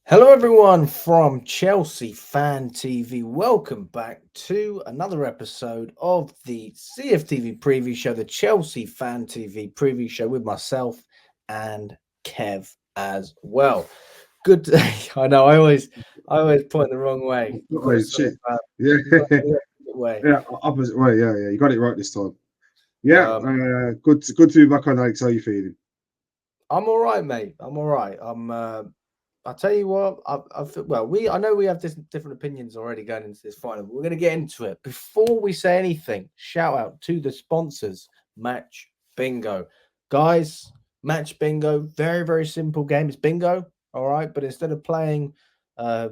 Hello, everyone from Chelsea Fan TV. Welcome back to another episode of the CFTV preview show, the Chelsea Fan TV preview show with myself and Kev as well. Good day. I know I always point the wrong way. You've got to Wait, say it shit. back. Yeah, You've got the opposite way. yeah, opposite way. Yeah. You got it right this time. Yeah, Um, good to be back on, Alex. How you feeling? I'm all right, mate. I'm all right. I'll tell you what. I know we have different opinions already going into this final. But we're going to get into it. Before we say anything, shout out to the sponsors, Match Bingo, guys. Match Bingo, very simple game. It's bingo, all right. But instead of playing uh,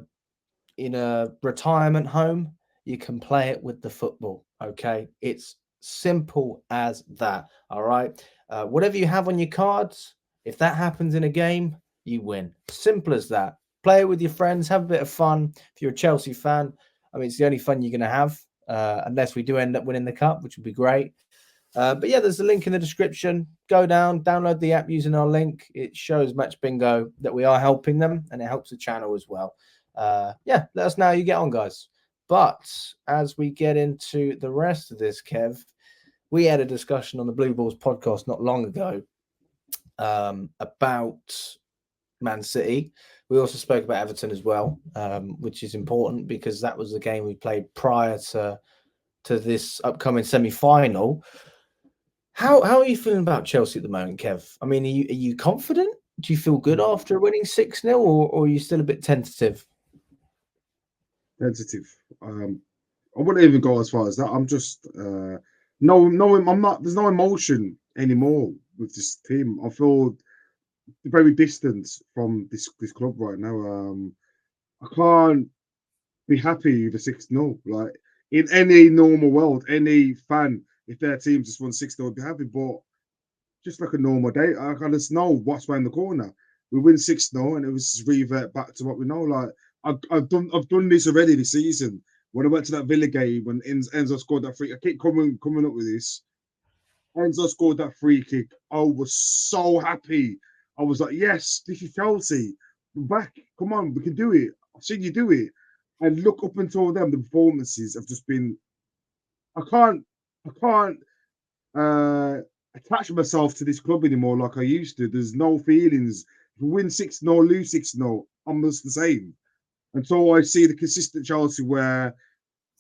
in a retirement home, you can play it with the football. Okay, it's simple as that. All right. Whatever you have on your cards, if that happens in a game, you win. Simple as that. Play it with your friends, have a bit of fun. If you're a Chelsea fan, I mean, it's the only fun you're going to have, unless we do end up winning the cup, which would be great. But yeah, there's a link in the description. Go down, download the app using our link. It shows Match Bingo that we are helping them, and it helps the channel as well. Yeah, let us know how you get on, guys. But as we get into the rest of this, Kev, we had a discussion on the Blue Balls podcast not long ago about Man City. We also spoke about Everton as well, which is important because that was the game we played prior to this upcoming semi-final. How are you feeling about Chelsea at the moment, Kev? I mean, are you confident? Do you feel good after winning 6-0, or are you still a bit tentative? Sensitive. I wouldn't even go as far as that. I'm just no. I'm not. There's no emotion anymore with this team. I feel very distant from this club right now. I can't be happy with a 6-0. Like in any normal world, any fan, if their team just won 6-0, would be happy. But just like a normal day. I kind of know what's around the corner. We win 6-0 and it was just revert back to what we know. Like I've done this already this season. When I went to that Villa game when Enzo scored that free, I keep coming up with this. Enzo scored that free kick. I was so happy. I was like, yes, this is Chelsea. We're back. Come on, we can do it. I've seen you do it. And look up until then, the performances have just been. I can't uh, attach myself to this club anymore like I used to. There's no feelings. If we win 6-0, lose 6-0, I'm just the same. Until I see the consistent Chelsea where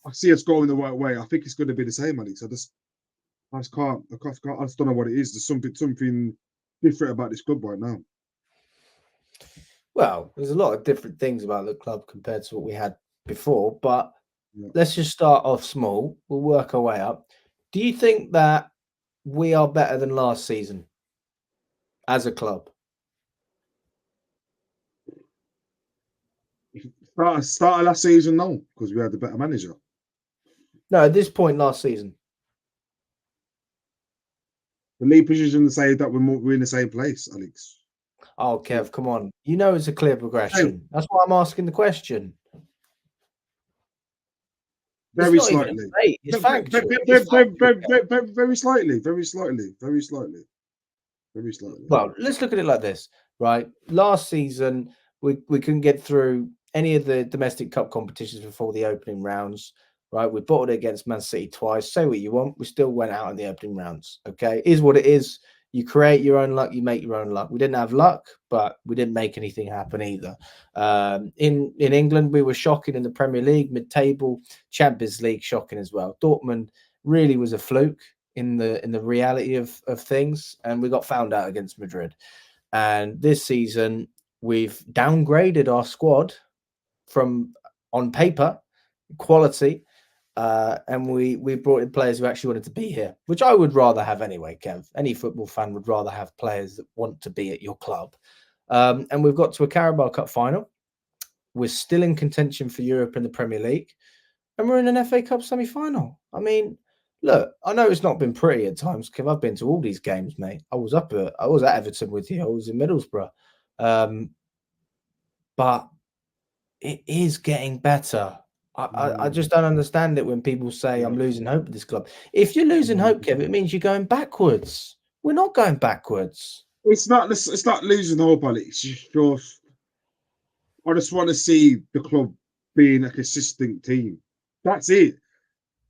I see us going the right way, I think it's going to be the same, Alex. I just can't, I just don't know what it is. There's something different about this club right now. Well, there's a lot of different things about the club compared to what we had before, but Yeah. let's just start off small. We'll work our way up. Do you think that we are better than last season as a club? Start of last season, no, because we had a better manager. No, at this point last season. The league position say that we're in the same place, Alex. Oh, So, Kev, come on. You know it's a clear hey, progression. That's why I'm asking the question. It's very not even a slightly. debate. It's factual. It's factual, Kev. Very slightly, very slightly. Well, let's look at it like this, right? Last season, we couldn't get through any of the domestic cup competitions before the opening rounds, right? We bottled it against Man City twice. Say what you want, we still went out in the opening rounds. Okay, is what it is. You create your own luck, you make your own luck. We didn't have luck, but we didn't make anything happen either. In England, we were shocking in the Premier League, mid-table, Champions League, shocking as well. Dortmund really was a fluke in the reality of things, and we got found out against Madrid. And this season, we've downgraded our squad from on paper quality, and we brought in players who actually wanted to be here, which I would rather have anyway. Kev, any football fan would rather have players that want to be at your club. And we've got to a Carabao Cup final. We're still in contention for Europe in the Premier League, and we're in an FA Cup semi-final. I mean, look, I know it's not been pretty at times, because I've been to all these games, mate. I was at Everton with you. I was in Middlesbrough, but it is getting better. I just don't understand it when people say I'm losing hope with this club. If you're losing hope, Kev, it means you're going backwards. We're not going backwards. It's not losing hope, Alex. It's just I just want to see the club being a consistent team. That's it.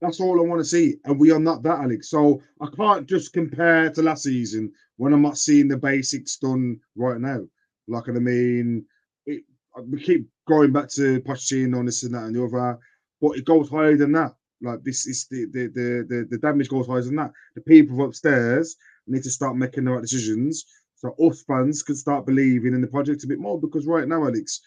That's all I want to see. And we are not that, Alex. So I can't just compare to last season when I'm not seeing the basics done right now. Like, I mean, we keep going back to Pochettino and this and that and the other, but it goes higher than that. Like, this is the damage goes higher than that. The people upstairs need to start making the right decisions so us fans can start believing in the project a bit more. Because right now, Alex,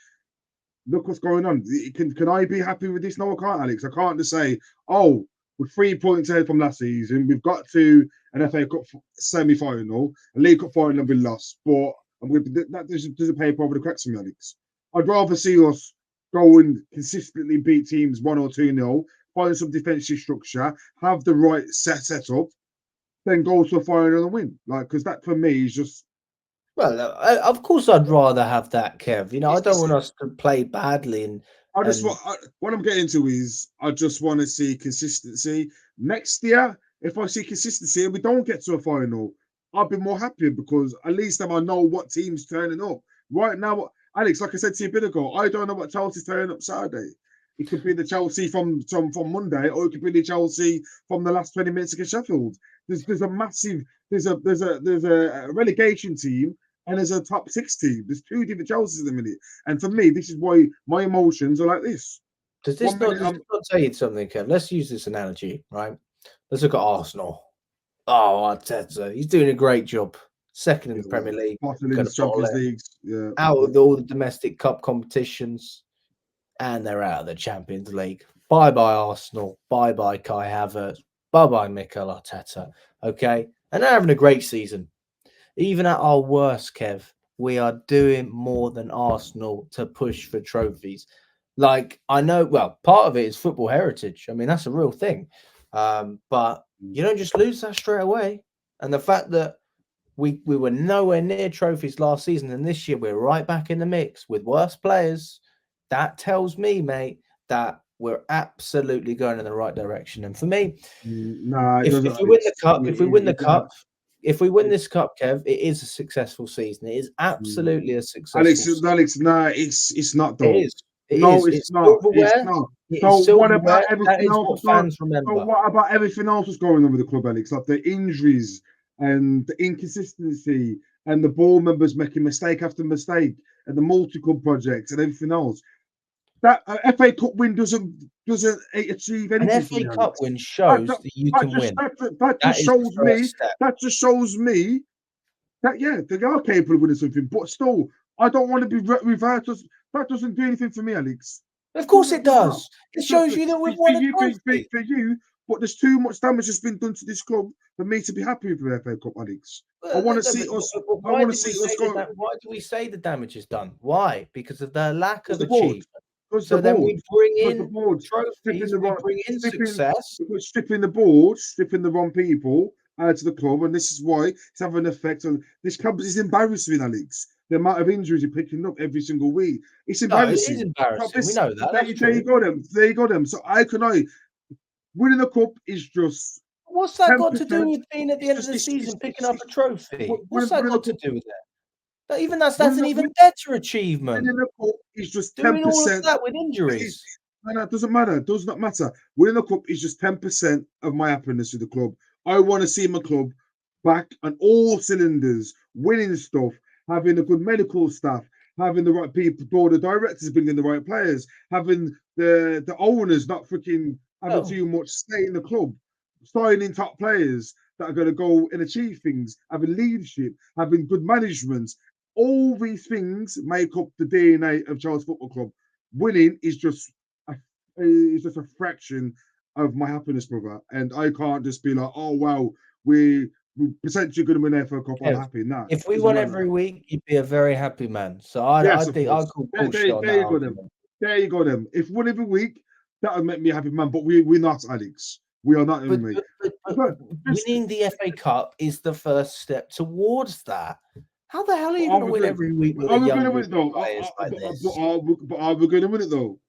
look what's going on. Can I be happy with this? No, I can't, Alex. I can't just say, oh, we're 3 points ahead from last season. We've got to an FA Cup semi-final, a League Cup final, and we lost. But that doesn't paper over the cracks for me, Alex. I'd rather see us go and consistently beat teams 1 or 2-0, find some defensive structure, have the right set up, then go to a final and win. Like, because that for me is just. Well, of course, I'd rather have that, Kev. You know, I don't It's, want us to play badly I just and want what I'm getting to is I just want to see consistency. Next year, if I see consistency and we don't get to a final, I'll be more happy because at least then I know what team's turning up. Right now, Alex, like I said to you a bit ago, I don't know what Chelsea's turning up Saturday. It could be the Chelsea from Monday, or it could be the Chelsea from the last 20 minutes against Sheffield. There's a massive there's a relegation team and there's a top 6 team. There's 2 different Chelseas in the minute. And for me, this is why my emotions are like this. does One this not minute does I'm this not tell you something, Kev? Let's use this analogy, right? Let's look at Arsenal. Oh, Arteta, he's doing a great job. Second in the Premier League, bottle in going the to bottle Champions it League. Yeah. out of all the domestic cup competitions, and they're out of the Champions League. Bye bye Arsenal. Bye bye Kai Havertz. Bye bye Mikel Arteta. Okay, and they're having a great season. Even at our worst, Kev, we are doing more than Arsenal to push for trophies. Like, I know, well, part of it is football heritage. I mean, that's a real thing. But you don't just lose that straight away. And the fact that we were nowhere near trophies last season, and this year we're right back in the mix with worse players, that tells me, mate, that we're absolutely going in the right direction. And for me, Nah, it if doesn't. we win the Alex. cup, if we win the Yeah. cup, if we win this cup, Kev, it is a successful season. It is absolutely a successful season. Alex, nah, it's not It though. is. It No, is. it's It's not. It's silverware. not. It So is what about silverware. That everything is else what that's going? fans So remember. what about everything else that's going on with the club, Alex? Like the injuries and the inconsistency and the board members making mistake after mistake and the multi-club projects and everything else. That FA Cup win doesn't achieve An anything for FA me, Cup Alex. win That, shows that, that you that can just win. that That just is the shows first me. step. That just shows me that yeah, they are capable of winning something. But still, I don't want to be reversed. That doesn't do anything for me, Alex. Of course it Does not. does. It shows you that we've won a trophy. For you, but there's too much damage that's been done to this club for me to be happy with the FA Cup, Alex. I want to see us. I Why want to did we see us say go. that? Why do we say the damage is done? Why? Because of the lack Because of the board. achievement. Because the So then board. we bring Because the in board stripping trophies, the we right, bring in success. stripping the board, stripping the wrong people out of the club, and this is why it's having an effect on this club. Is embarrassing, Alex. The amount of injuries you're picking up every single week. It's No, it is embarrassing. So embarrassing. We know that. That's there you true. go them. There you go them. So I can winning the cup is just What's that got to do 10%. with being at the It's end of just the season picking up a trophy? What's that winning the got to cup. do with that? Even that's Winning an the, even better achievement. winning the cup is just Doing all of 10%. that with injuries. No, it doesn't matter. It does not matter. Winning the cup is just 10% of my happiness with the club. I want to see my club back on all cylinders, winning stuff, having a good medical staff, having the right people, board of directors bringing the right players, having the owners not freaking having Oh, too much stay in the club, signing top players that are going to go and achieve things, having leadership, having good management. All these things make up the DNA of Charles Football Club. Winning is just a fraction of my happiness, brother. And I can't just be like, oh wow, we're potentially going to win FA Cup. I'm Kev, happy. Nah, if we doesn't won matter. every week, you'd be a very happy man. So I Yes, of think I'll course. call bullshit on that There you go, then. argument. There you go, then. If one every week, that would make me a happy man. But we're not, Alex. We are not, But, mate. but But just, winning the FA Cup is the first step towards that. How the hell are you are going to we win going? every week with a Are we going young to win group it of though? players like this? But are we going to win it though?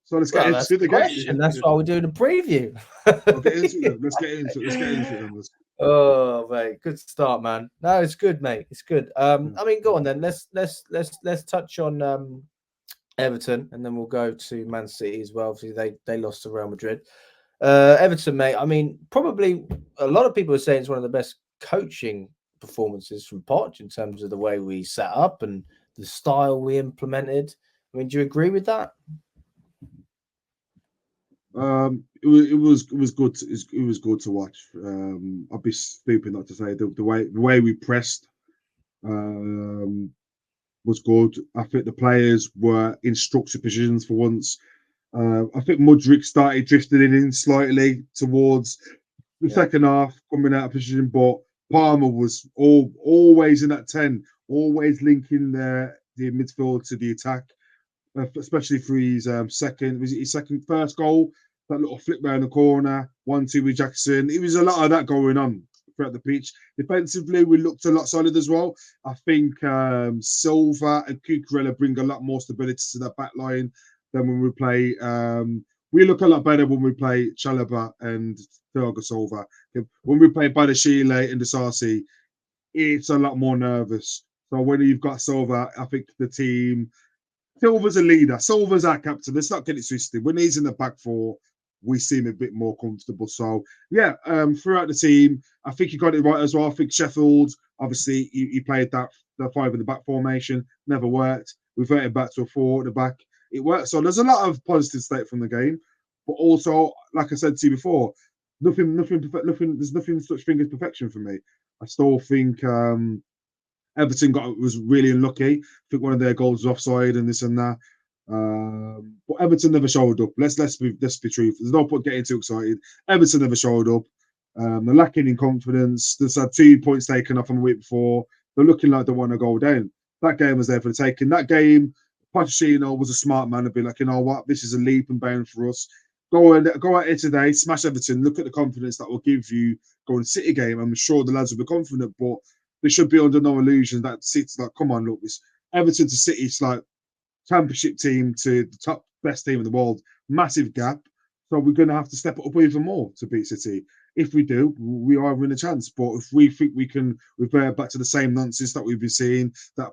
So let's get Well, that's into it the again. question. That's why we're doing a preview. I'll get into it. Then. Let's get into it. Let's get into it. Then. Oh, mate, good start, man. No, it's good, mate. It's good. I mean, go on then. Let's touch on Everton, and then we'll go to Man City as well. Obviously, they lost to Real Madrid. Everton, mate. I mean, probably a lot of people are saying it's one of the best coaching performances from Poch in terms of the way we set up and the style we implemented. I mean, do you agree with that? It was good. It was good to watch. I'd be stupid not to say the way we pressed um, was good. I think the players were in structured positions for once. I think Mudryk started drifting in slightly towards the Yeah, second half, coming out of position, but Palmer was always in that 10, always linking the midfield to the attack, especially for his second, was it his first goal? That little flip round the corner, 1-2 with Jackson. It was a lot of that going on throughout the pitch. Defensively, we looked a lot solid as well. I think Silva and Cucurella bring a lot more stability to that back line than when we play. We look a lot better when we play Chalaba and Thiago Silva. When we play Badashile and Disasi, it's a lot more nervous. So when you've got Silva, I think the team Silva's a leader. Silva's our captain. Let's not get it twisted. When he's in the back four, we seem a bit more comfortable. So yeah, throughout the team, I think he got it right as well. I think Sheffield, obviously, he played that the five in the back formation, never worked. We reverted back to a four at the back. It worked. So there's a lot of positive state from the game, but also, like I said to you before, nothing. There's nothing such thing as perfection for me. I still think Everton was really unlucky. I think one of their goals was offside and this and that. But Everton never showed up. Let's be truthful. There's no point getting too excited. Everton never showed up. They're lacking in confidence. They've had 2 points taken off them the week before. They're looking like they want to go down. That game was there for the taking. That game, Pochettino was a smart man to be like, you know what, this is a leap and bound for us. Go out here today, smash Everton. Look at the confidence that will give you going City game. I'm sure the lads will be confident, but they should be under no illusion that City's like, come on, look, this Everton to City, it's like championship team to the top best team in the world, massive gap. So we're going to have to step up even more to beat City. If we do, we are in a chance. But if we think we can revert back to the same nonsense that we've been seeing, that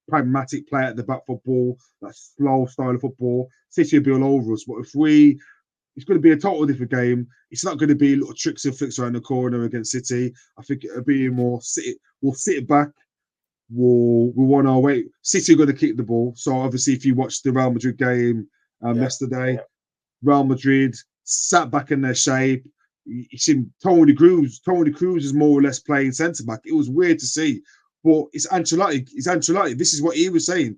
pragmatic play at the back football, that slow style of football, City will be all over us. But if we it's going to be a total different game. It's not going to be little tricks and flicks around the corner against City. I think it'll be more sit. We'll sit back. We'll want our way. City are going to kick the ball. So obviously, if you watch the Real Madrid game yeah, yesterday, Real Madrid sat back in their shape. You see Tony Cruz. Tony Cruz is more or less playing centre back. It was weird to see, but it's Ancelotti. It's Ancelotti. This is what he was saying.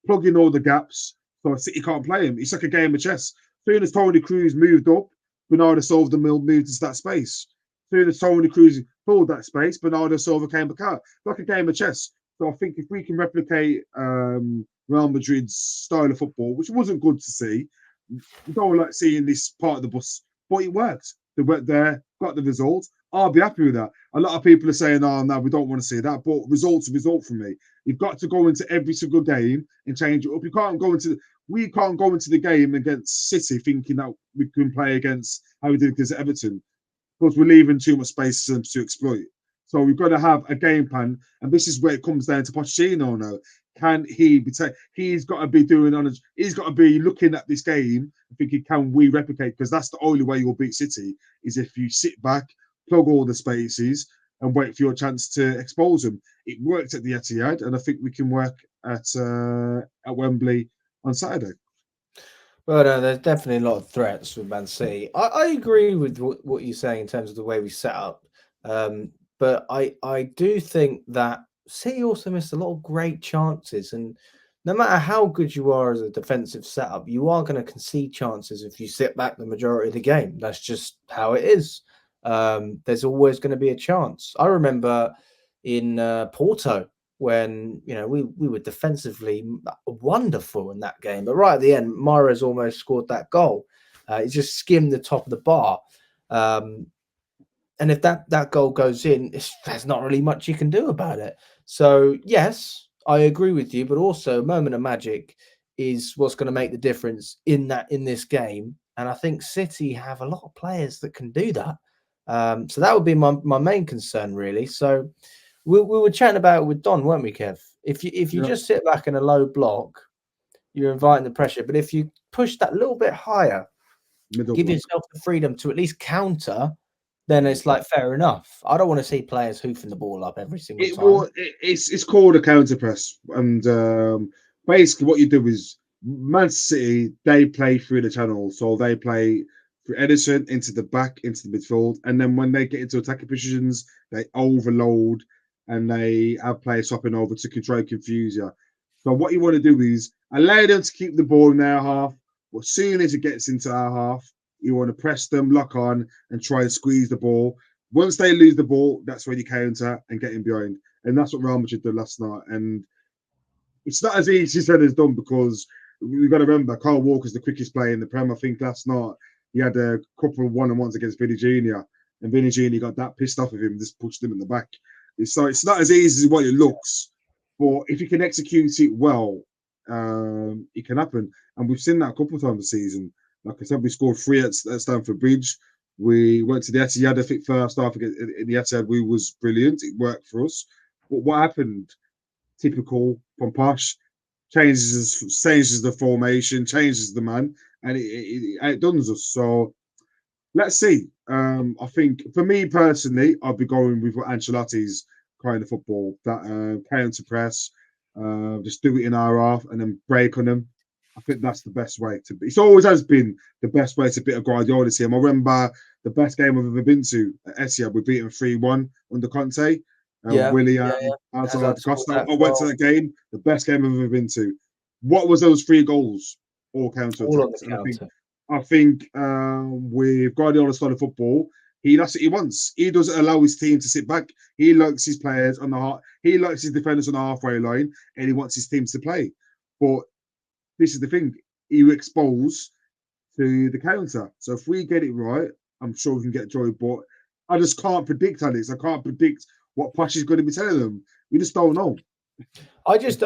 Plug in all the gaps so City can't play him. It's like a game of chess. As soon as Tony Cruz moved up, Bernardo Silva moved into that space. As soon as Tony Cruz filled that space, Bernardo Silva came back out. Like a game of chess. So I think if we can replicate Real Madrid's style of football, which wasn't good to see, we don't like seeing this part of the bus, but it worked. They went there, got the result. I'll be happy with that. A lot of people are saying, "Oh, no, we don't want to see that," but results a result for me. You've got to go into every single game and change it up. We can't go into the game against City thinking that we can play against how we did against Everton because we're leaving too much space to exploit. So we've got to have a game plan, and this is where it comes down to Pochettino now. Can he be? He's got to be doing on. He's got to be looking at this game and thinking, can we replicate? Because that's the only way you'll beat City is if you sit back, plug all the spaces, and wait for your chance to expose them. It worked at the Etihad, and I think we can work at Wembley on Saturday. Well, no, there's definitely a lot of threats with Man City. I agree with what you're saying in terms of the way we set up, but I do think that City also missed a lot of great chances, and no matter how good you are as a defensive setup, you are going to concede chances if you sit back the majority of the game. That's just how it is. There's always going to be a chance. I remember in Porto when we were defensively wonderful in that game, but right at the end, Mahrez almost scored that goal. He just skimmed the top of the bar, and if that goal goes in, there's not really much you can do about it. So yes, I agree with you, but also moment of magic is what's going to make the difference in this game, and I think City have a lot of players that can do that. So that would be my main concern, really. So we were chatting about it with Don, weren't we, Kev? If you Yeah. just sit back in a low block, you're inviting the pressure. But if you push that little bit higher, Middle give block. yourself the freedom to at least counter, then it's like fair enough. I don't want to see players hoofing the ball up every single time. It's called a counter press, and basically what you do is Man City, they play through the channel, so they play through Edison into the back, into the midfield, and then when they get into attacking positions, they overload and they have players swapping over to control and confuse you. So what you want to do is allow them to keep the ball in their half, but as soon as it gets into our half, you want to press them, lock on, and try and squeeze the ball. Once they lose the ball, that's when you counter and get in behind. And that's what Real Madrid did last night. And it's not as easy said as done, because we've got to remember Kyle Walker's the quickest player in the Prem. I think last night he had a couple of one-on-ones against Vinny Jr. And Vinny Jr. got that pissed off of him, just pushed him in the back. So it's not as easy as what it looks. But if you can execute it well, it can happen. And we've seen that a couple of times this season. Like I said, we scored 3 at Stamford Bridge. We went to the Etihad. I think first half in the Etihad, we was brilliant. It worked for us. But what happened? Typical from Poch, changes the formation, changes the man, and it outdoes us. So let's see. I think for me personally, I'll be going with Ancelotti's kind of football, that counter press, just do it in our half and then break on them. I think that's the best way to be. It always has been the best way to beat a Guardiola team. I remember the best game I've ever been to at Etihad. We beat them 3-1 under Conte. Willian, outside Costa. I went to that game, the best game I've ever been to. What was those 3 goals? All counter attacks. And I think with Guardiola's style of football, that's what he wants. He doesn't allow his team to sit back. He likes his players on the heart. He likes his defenders on the halfway line, and he wants his teams to play. But this is the thing: you expose to the counter. So if we get it right, I'm sure we can get joy. But I just can't predict, Alex. I can't predict what Poch is going to be telling them. We just don't know. I think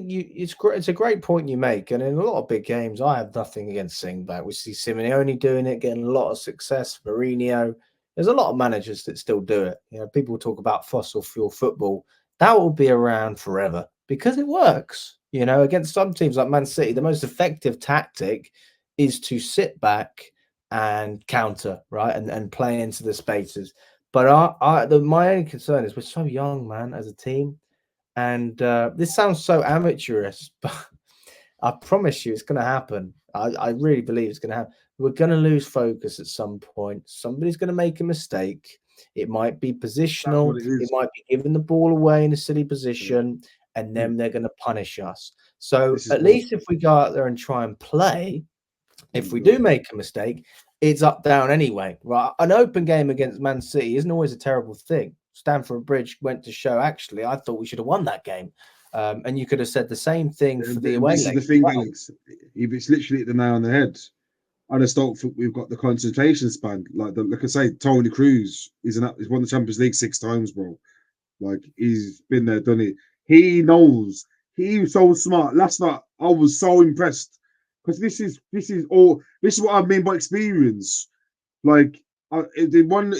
it's a great point you make, and in a lot of big games, I have nothing against sitting back. We see Simeone doing it, getting a lot of success. Mourinho, there's a lot of managers that still do it. You know, people talk about fossil fuel football. That will be around forever because it works. You know, against some teams like Man City, the most effective tactic is to sit back and counter, right, and play into the spaces. But my only concern is we're so young, man, as a team. And this sounds so amateurish, but I promise you it's going to happen. I really believe it's going to happen. We're going to lose focus at some point. Somebody's going to make a mistake. It might be positional. It might be giving the ball away in a silly position, and then they're going to punish us. So at least if we go out there and try and play, if we do make a mistake, it's up, down anyway, right? An open game against Man City isn't always a terrible thing. Stamford Bridge went to show, actually, I thought we should have won that game. And you could have said the same thing for the away leg. This is the thing, Alex. If it's literally at the nail on the head, I just don't think we've got the concentration span. Like I say, Tony Cruz he's won the Champions League 6 times, bro. Like he's been there, done it. He knows. He's so smart. Last night I was so impressed because this is what I mean by experience. Like in one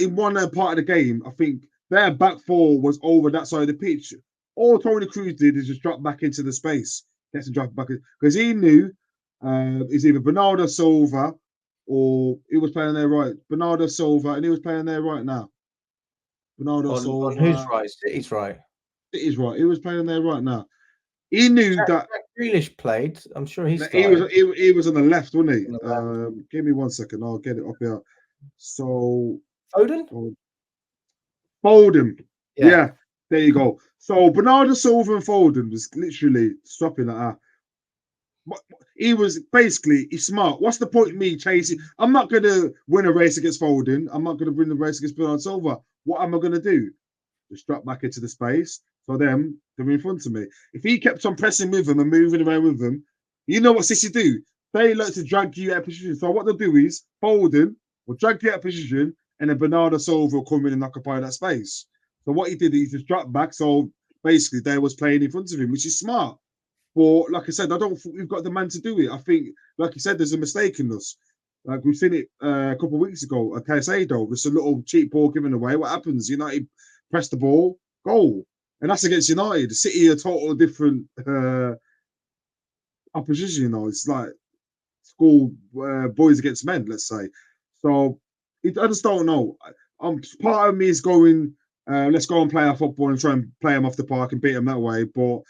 part of the game, I think their back 4 was over that side of the pitch. All Tony Cruz did is just drop back into the space. Gets him drop back because he knew it's either Bernardo Silva or he was playing there right. Bernardo Silva, and he was playing there right now. Bernardo Silva. On whose right? City's right. City's right. He was playing there right now. He knew that Jack Grealish played. I'm sure he was on the left, wasn't he? Give me 1 second. I'll get it up here. So Foden? Foden. Yeah, there you go. So Bernardo Silva and Foden was literally swapping at her. He was basically, he's smart. What's the point of me chasing? I'm not going to win a race against Foden. I'm not going to win the race against Bernardo Silva. What am I going to do? Just drop back into the space. So they're in front of me. If he kept on pressing with them and moving around with them, you know what City do? They like to drag you out of position. So what they'll do is Foden will drag you out of position, and then Bernardo Silva will come in and occupy that space. So what he did is just drop back. So basically, they was playing in front of him, which is smart. But like I said, I don't think we've got the man to do it. I think, like you said, there's a mistake in us. Like we've seen it a couple of weeks ago. Caicedo, just a little cheap ball given away. What happens? United press the ball, goal. And that's against United. City are totally different opposition. It's like school boys against men, let's say. So I just don't know. Part of me is going, let's go and play our football and try and play them off the park and beat them that way. But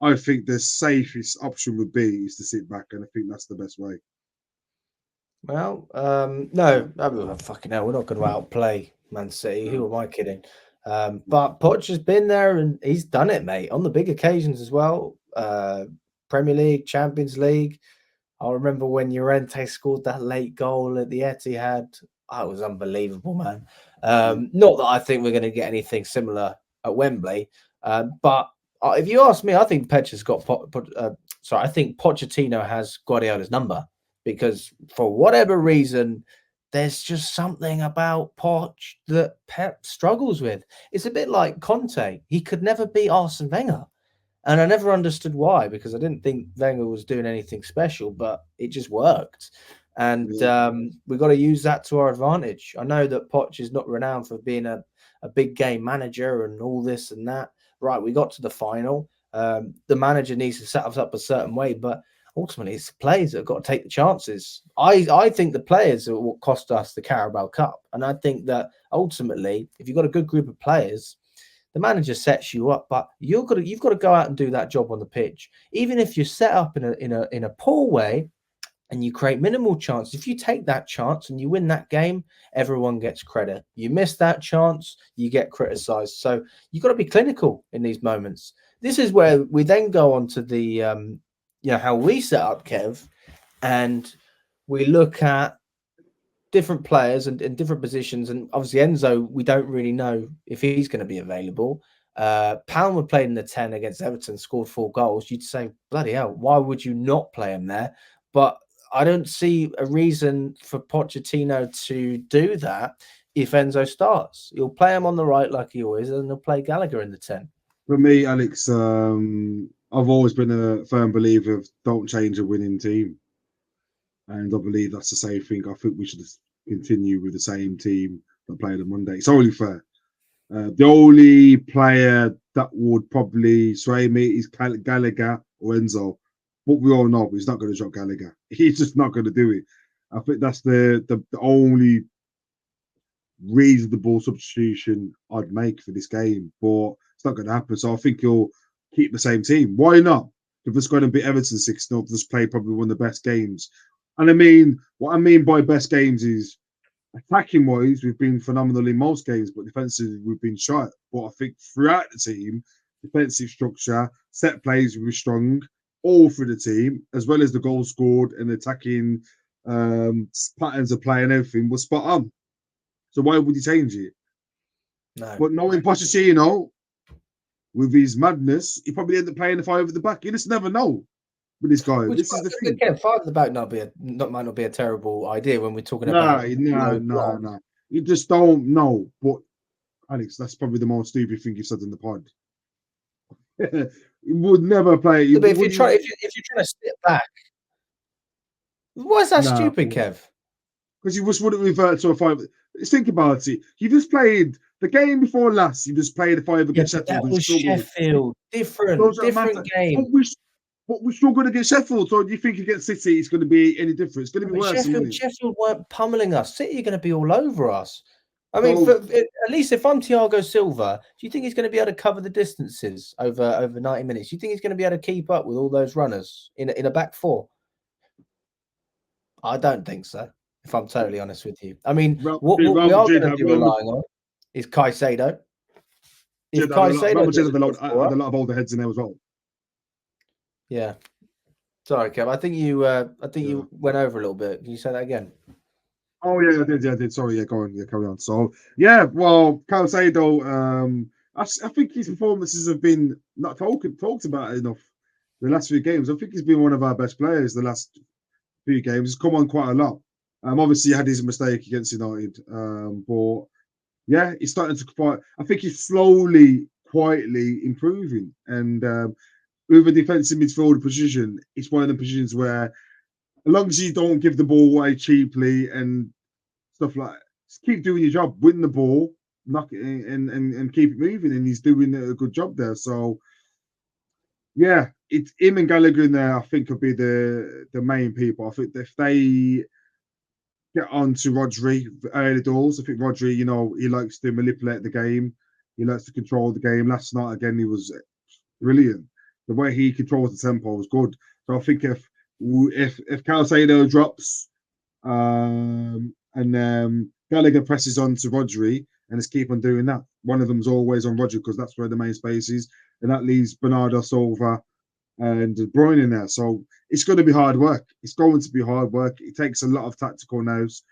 I think the safest option would be is to sit back, and I think that's the best way. Well, no, fucking hell, we're not going to outplay Man City. Who am I kidding? But Poch has been there and he's done it, mate, on the big occasions as well. Premier League, Champions League. I remember when Llorente scored that late goal at the Etihad. Oh, it was unbelievable, man. Not that I think we're going to get anything similar at Wembley, but if you ask me, I think Poch got. I think Pochettino has Guardiola's number because for whatever reason, there's just something about Poch that Pep struggles with. It's a bit like Conte. He could never beat Arsene Wenger. And I never understood why, because I didn't think Wenger was doing anything special, but it just worked. And we've got to use that to our advantage. I know that Poch is not renowned for being a big game manager and all this and that. Right, we got to the final. The manager needs to set us up a certain way, but ultimately it's the players that have got to take the chances. I think the players are what cost us the Carabao Cup. And I think that ultimately, if you've got a good group of players, the manager sets you up, but you've got to go out and do that job on the pitch. Even if you're set up in a poor way and you create minimal chance, if you take that chance and you win that game, everyone gets credit. You miss that chance, you get criticised. So you've got to be clinical in these moments. This is where we then go on to the how we set up, Kev, and we look at different players and different positions, and obviously Enzo, we don't really know if he's going to be available. Palmer played in the 10 against Everton, scored 4 goals. You'd say, bloody hell, why would you not play him there? But I don't see a reason for Pochettino to do that if Enzo starts. He'll play him on the right like he always, and he'll play Gallagher in the 10. For me, Alex, I've always been a firm believer of don't change a winning team. And I believe that's the same thing. I think we should continue with the same team that played on Monday. It's only fair. The only player that would probably sway me is Gallagher or Enzo. But we all know he's not going to drop Gallagher. He's just not going to do it. I think that's the only reasonable substitution I'd make for this game. But it's not going to happen. So I think he'll keep the same team. Why not? If it's going to be Everton 6-0, just play probably one of the best games. And I mean, what I mean by best games is attacking wise, we've been phenomenal in most games, but defensively, we've been shot. But I think throughout the team, defensive structure, set plays, we were strong all through the team, as well as the goal scored and attacking patterns of play and everything was spot on. So why would you change it? No. But knowing Pochettino, with his madness, he probably end up playing the 5 at the back. You just never know. With this guy, this is the thing. Again, 5 at the back might not be a terrible idea when we're talking about. No. You just don't know. But Alex, that's probably the most stupid thing you've said in the pod. He would never play. Yeah, but if you're trying to step back, why is that stupid, Kev? Because you just wouldn't revert to a 5. Let's think about it. You just played the game before last. You just played a 5 against Sheffield. That was Sheffield. Different game. But we're still going to get Sheffield. So do you think against City it's going to be any different? It's going to be worse. Sheffield weren't pummeling us. City are going to be all over us. I mean, at least if I'm Thiago Silva, do you think he's going to be able to cover the distances over 90 minutes? Do you think he's going to be able to keep up with all those runners in a back 4? I don't think so, if I'm totally honest with you. I mean, what we are going to be relying on is Caicedo. If Caicedo had a lot of older heads in there as well. Yeah. Sorry, Kev. I think you went over a little bit. Can you say that again? Oh yeah, I did. Sorry, yeah, go on, yeah, carry on. So yeah, well, Caicedo, I think his performances have been not talked about enough the last few games. I think he's been one of our best players the last few games. He's come on quite a lot. Obviously he had his mistake against United, but yeah, he's starting to fight. I think he's slowly, quietly improving, and with a defensive midfield position, it's one of the positions where, as long as you don't give the ball away cheaply and stuff like that, just keep doing your job, win the ball, knock it in, and keep it moving. And he's doing a good job there. So, yeah, it's him and Gallagher in there. I think will be the main people. I think if they get on to Rodri early doors, I think Rodri, he likes to manipulate the game. He likes to control the game. Last night again, he was brilliant. The way he controls the tempo was good. So I think if Calcedo drops, and Gallagher presses on to Rodri and just keep on doing that. One of them's always on Rodri because that's where the main space is, and that leaves Bernardo Silva and De Bruyne in there. So it's going to be hard work. It's going to be hard work. It takes a lot of tactical nous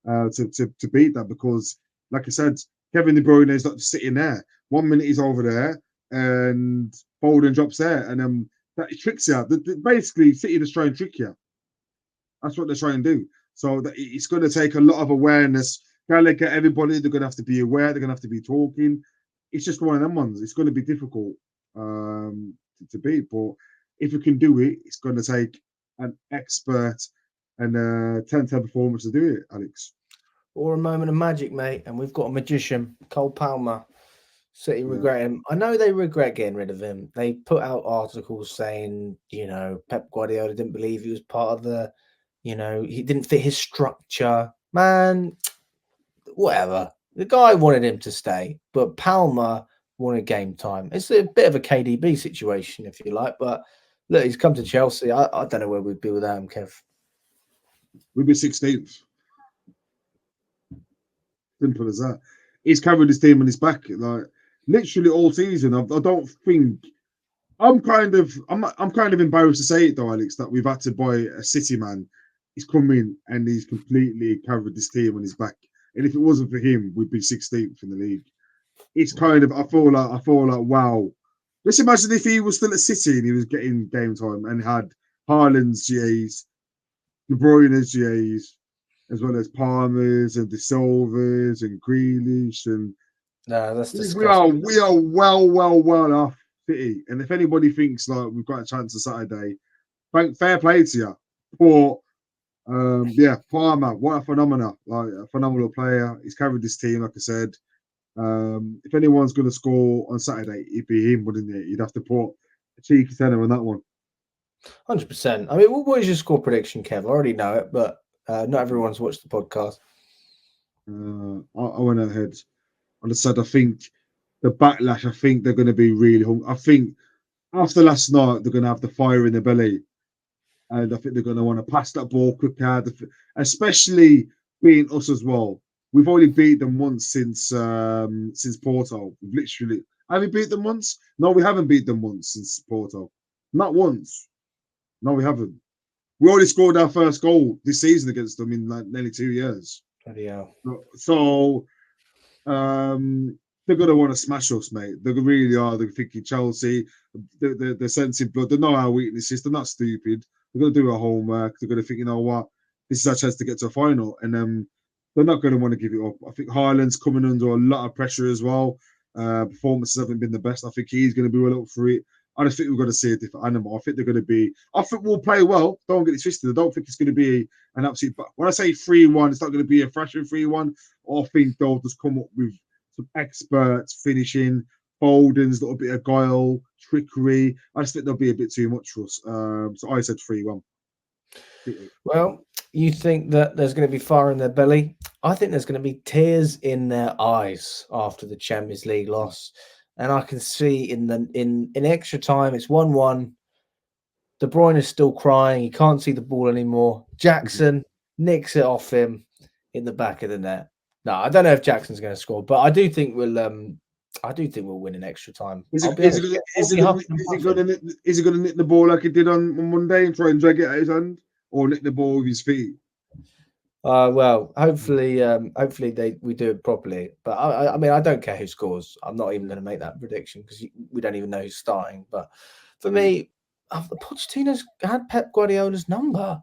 to beat that because, like I said, Kevin De Bruyne is not just sitting there. 1 minute he's over there and Foden drops there, and that tricks you. Basically, City just try and trick you. That's what they're trying to do. So it's going to take a lot of awareness. Gallagher, everybody, they're going to have to be aware. They're going to have to be talking. It's just one of them ones. It's going to be difficult to beat. But if you can do it, it's going to take an expert and a 10-10 performance to do it, Alex. Or a moment of magic, mate. And we've got a magician, Cole Palmer. City regret him. I know they regret getting rid of him. They put out articles saying, Pep Guardiola didn't believe he was part of the, he didn't fit his structure. Man, whatever. The guy wanted him to stay, but Palmer wanted game time. It's a bit of a KDB situation, if you like. But look, he's come to Chelsea. I don't know where we'd be without him, Kev. We'd be 16th. Simple as that. He's carried his team on his back, like literally all season. I don't think I'm kind of embarrassed to say it though, Alex, that we've had to buy a City man. He's come in and he's completely carried this team on his back. And if it wasn't for him, we'd be 16th in the league. It's kind of I feel like wow. Let's imagine if he was still at City and he was getting game time and had Haaland's GAs, De Bruyne's GAs, as well as Palmer's and De Silva's and Grealish and no, that's disgusting. We are well off City. And if anybody thinks like we've got a chance on Saturday, fair play to you. But Palmer, what a phenomenal, like a phenomenal player. He's carried this team, like I said. If anyone's going to score on Saturday, it'd be him, wouldn't it? You'd have to put a cheeky tenner on that one. 100%. I mean, what is your score prediction, Kev? I already know it, but not everyone's watched the podcast. I went ahead. I said I think the backlash. I think they're going to be really hungry. I think after last night, they're going to have the fire in their belly, and I think they're going to want to pass that ball quicker, especially being us as well. We've only beat them once since Porto. We've literally have we beat them once? No, we haven't beat them once since Porto. Not once. No, we haven't. We only scored our first goal this season against them in like nearly 2 years. Yeah. So they're gonna want to smash us, mate. They really are. They're thinking Chelsea. They're sensing blood. They know our weaknesses. They're not stupid. They're gonna do our homework. They're gonna think, you know what, this is our chance to get to a final, and they're not gonna want to give it up. I think Haaland's coming under a lot of pressure as well. Performances haven't been the best. I think he's gonna be well up for it. I just think we're going to see a different animal. I think they're going to be. I think we'll play well. Don't get it twisted. I don't think it's going to be an absolute. But when I say 3-1, it's not going to be a thrashing 3-1. I think they'll just come up with some experts finishing, Foden's little bit of guile, trickery. I just think there'll be a bit too much for us. So I said 3-1. Well, you think that there's going to be fire in their belly? I think there's going to be tears in their eyes after the Champions League loss. And I can see in extra time, it's 1-1. De Bruyne is still crying. He can't see the ball anymore. Jackson nicks it off him in the back of the net. No, I don't know if Jackson's going to score, but I do think we'll win in extra time. Is he going to nick the ball like he did on Monday and try and drag it out his hand, or nick the ball with his feet? Well, hopefully we do it properly. But I mean, I don't care who scores. I'm not even going to make that prediction because we don't even know who's starting. But for me, Pochettino's had Pep Guardiola's number.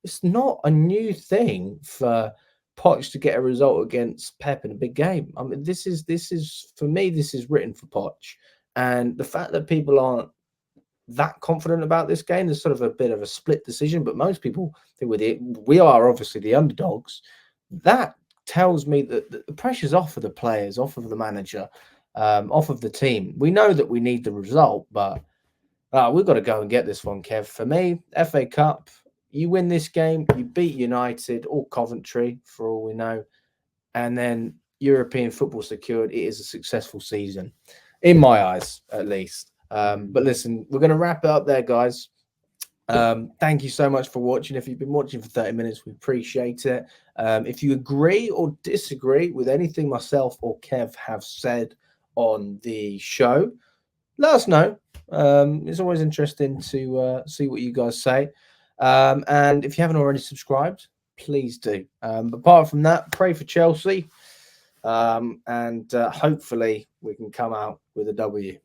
It's not a new thing for Poch to get a result against Pep in a big game. I mean, this is for me. This is written for Poch, and the fact that people aren't that confident about this game, there's sort of a bit of a split decision, but most people think we are obviously the underdogs. That tells me that the pressure's off of the players, off of the manager, off of the team. We know that we need the result, but We've got to go and get this one, Kev. For me, FA Cup, you win this game, you beat United or Coventry, for all we know, and then European football secured. It is a successful season, in my eyes, at least. But listen, we're going to wrap it up there, guys. Thank you so much for watching. If you've been watching for 30 minutes, we appreciate it. If you agree or disagree with anything myself or Kev have said on the show, let us know. It's always interesting to see what you guys say. And if you haven't already subscribed, please do. But apart from that, pray for Chelsea. And hopefully we can come out with a W.